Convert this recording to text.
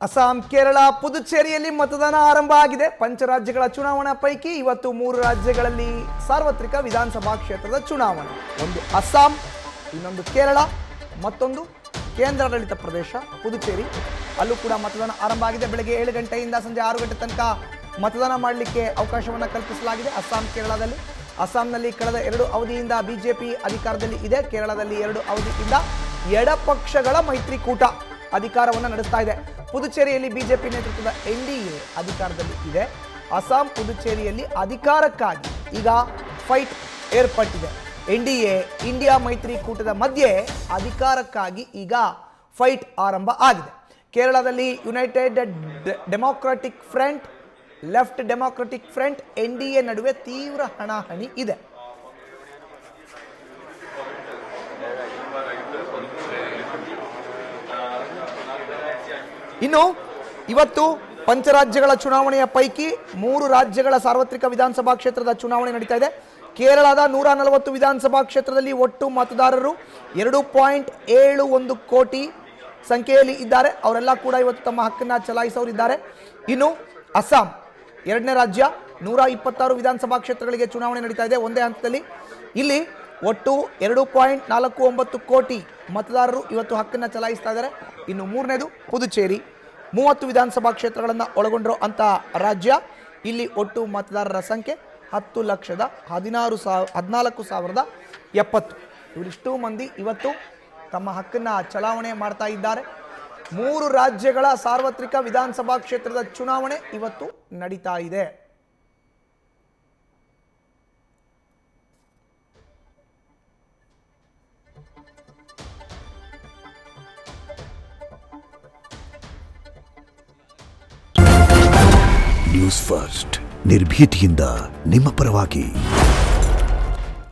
ಅಸ್ಸಾಂ, ಕೇರಳ, ಪುದುಚೇರಿಯಲ್ಲಿ ಮತದಾನ ಆರಂಭ ಆಗಿದೆ. ಪಂಚರಾಜ್ಯಗಳ ಚುನಾವಣಾ ಪೈಕಿ ಇವತ್ತು 3 ರಾಜ್ಯಗಳಲ್ಲಿ ಸಾರ್ವತ್ರಿಕ ವಿಧಾನಸಭಾ ಕ್ಷೇತ್ರದ ಚುನಾವಣೆ. ಒಂದು ಅಸ್ಸಾಂ, ಇನ್ನೊಂದು ಕೇರಳ, ಮತ್ತೊಂದು ಕೇಂದ್ರಾಡಳಿತ ಪ್ರದೇಶ ಪುದುಚೇರಿ. ಅಲ್ಲೂ ಕೂಡ ಮತದಾನ ಆರಂಭ ಆಗಿದೆ. ಬೆಳಗ್ಗೆ 7 ಗಂಟೆಯಿಂದ ಸಂಜೆ 6 ಗಂಟೆ ತನಕ ಮತದಾನ ಮಾಡಲಿಕ್ಕೆ ಅವಕಾಶವನ್ನು ಕಲ್ಪಿಸಲಾಗಿದೆ. ಅಸ್ಸಾಂ, ಕೇರಳದಲ್ಲಿ. ಅಸ್ಸಾಂನಲ್ಲಿ ಕಳೆದ 2 ಅವಧಿಯಿಂದ ಬಿಜೆಪಿ ಅಧಿಕಾರದಲ್ಲಿ ಇದೆ. ಕೇರಳದಲ್ಲಿ 2 ಅವಧಿಯಿಂದ ಎಡಪಕ್ಷಗಳ ಮೈತ್ರಿಕೂಟ ಅಧಿಕಾರವನ್ನು ನಡೆಸ್ತಾ ಇದೆ. ಪುದುಚೇರಿಯಲ್ಲಿ ಬಿಜೆಪಿ ನೇತೃತ್ವದ ಎನ್ಡಿಎ ಅಧಿಕಾರದಲ್ಲಿ ಇದೆ. ಅಸ್ಸಾಂ, ಪುದುಚೇರಿಯಲ್ಲಿ ಅಧಿಕಾರಕ್ಕಾಗಿ ಈಗ ಫೈಟ್ ಏರ್ಪಟ್ಟಿದೆ. ಎನ್ಡಿಎ ಇಂಡಿಯಾ ಮೈತ್ರಿಕೂಟದ ಮಧ್ಯೆ ಅಧಿಕಾರಕ್ಕಾಗಿ ಈಗ ಫೈಟ್ ಆರಂಭ ಆಗಿದೆ. ಕೇರಳದಲ್ಲಿ United democratic front, left democratic front, NDA ನಡುವೆ ತೀವ್ರ ಹಣಾಹಣಿ ಇದೆ. ಇನ್ನು ಇವತ್ತು ಪಂಚರಾಜ್ಯಗಳ ಚುನಾವಣೆಯ ಪೈಕಿ 3 ರಾಜ್ಯಗಳ ಸಾರ್ವತ್ರಿಕ ವಿಧಾನಸಭಾ ಕ್ಷೇತ್ರದ ಚುನಾವಣೆ ನಡೀತಾ ಇದೆ. ಕೇರಳದ 140 ವಿಧಾನಸಭಾ ಕ್ಷೇತ್ರದಲ್ಲಿ ಒಟ್ಟು ಮತದಾರರು 2.71 ಕೋಟಿ ಸಂಖ್ಯೆಯಲ್ಲಿ ಇದ್ದಾರೆ. ಅವರೆಲ್ಲ ಕೂಡ ಇವತ್ತು ತಮ್ಮ ಹಕ್ಕನ್ನು ಚಲಾಯಿಸೋರಿದ್ದಾರೆ. ಇನ್ನು ಅಸ್ಸಾಂ 2ನೇ ರಾಜ್ಯ, 126 ವಿಧಾನಸಭಾ ಕ್ಷೇತ್ರಗಳಿಗೆ ಚುನಾವಣೆ ನಡೀತಾ ಇದೆ ಒಂದೇ ಹಂತದಲ್ಲಿ. ಇಲ್ಲಿ ಒಟ್ಟು 2.49 ಕೋಟಿ ಮತದಾರರು ಇವತ್ತು ಹಕ್ಕನ್ನು ಚಲಾಯಿಸ್ತಾ ಇದ್ದಾರೆ. ಇನ್ನು 3ನೇದು ಪುದುಚೇರಿ, 30 ವಿಧಾನಸಭಾ ಕ್ಷೇತ್ರಗಳನ್ನು ಒಳಗೊಂಡಿರೋ ಅಂಥ ರಾಜ್ಯ. ಇಲ್ಲಿ ಒಟ್ಟು ಮತದಾರರ ಸಂಖ್ಯೆ 10,14,070. ಇವರಿಷ್ಟು ಮಂದಿ ಇವತ್ತು ತಮ್ಮ ಹಕ್ಕನ್ನು ಚಲಾವಣೆ ಮಾಡ್ತಾ ಇದ್ದಾರೆ. 3 ರಾಜ್ಯಗಳ ಸಾರ್ವತ್ರಿಕ ವಿಧಾನಸಭಾ ಕ್ಷೇತ್ರದ ಚುನಾವಣೆ ಇವತ್ತು ನಡೀತಾ ಇದೆ. ನ್ಯೂಸ್ ಫಸ್ಟ್, ನಿರ್ಭೀತಿಯಿಂದ ನಿಮ್ಮ ಪರವಾಗಿ.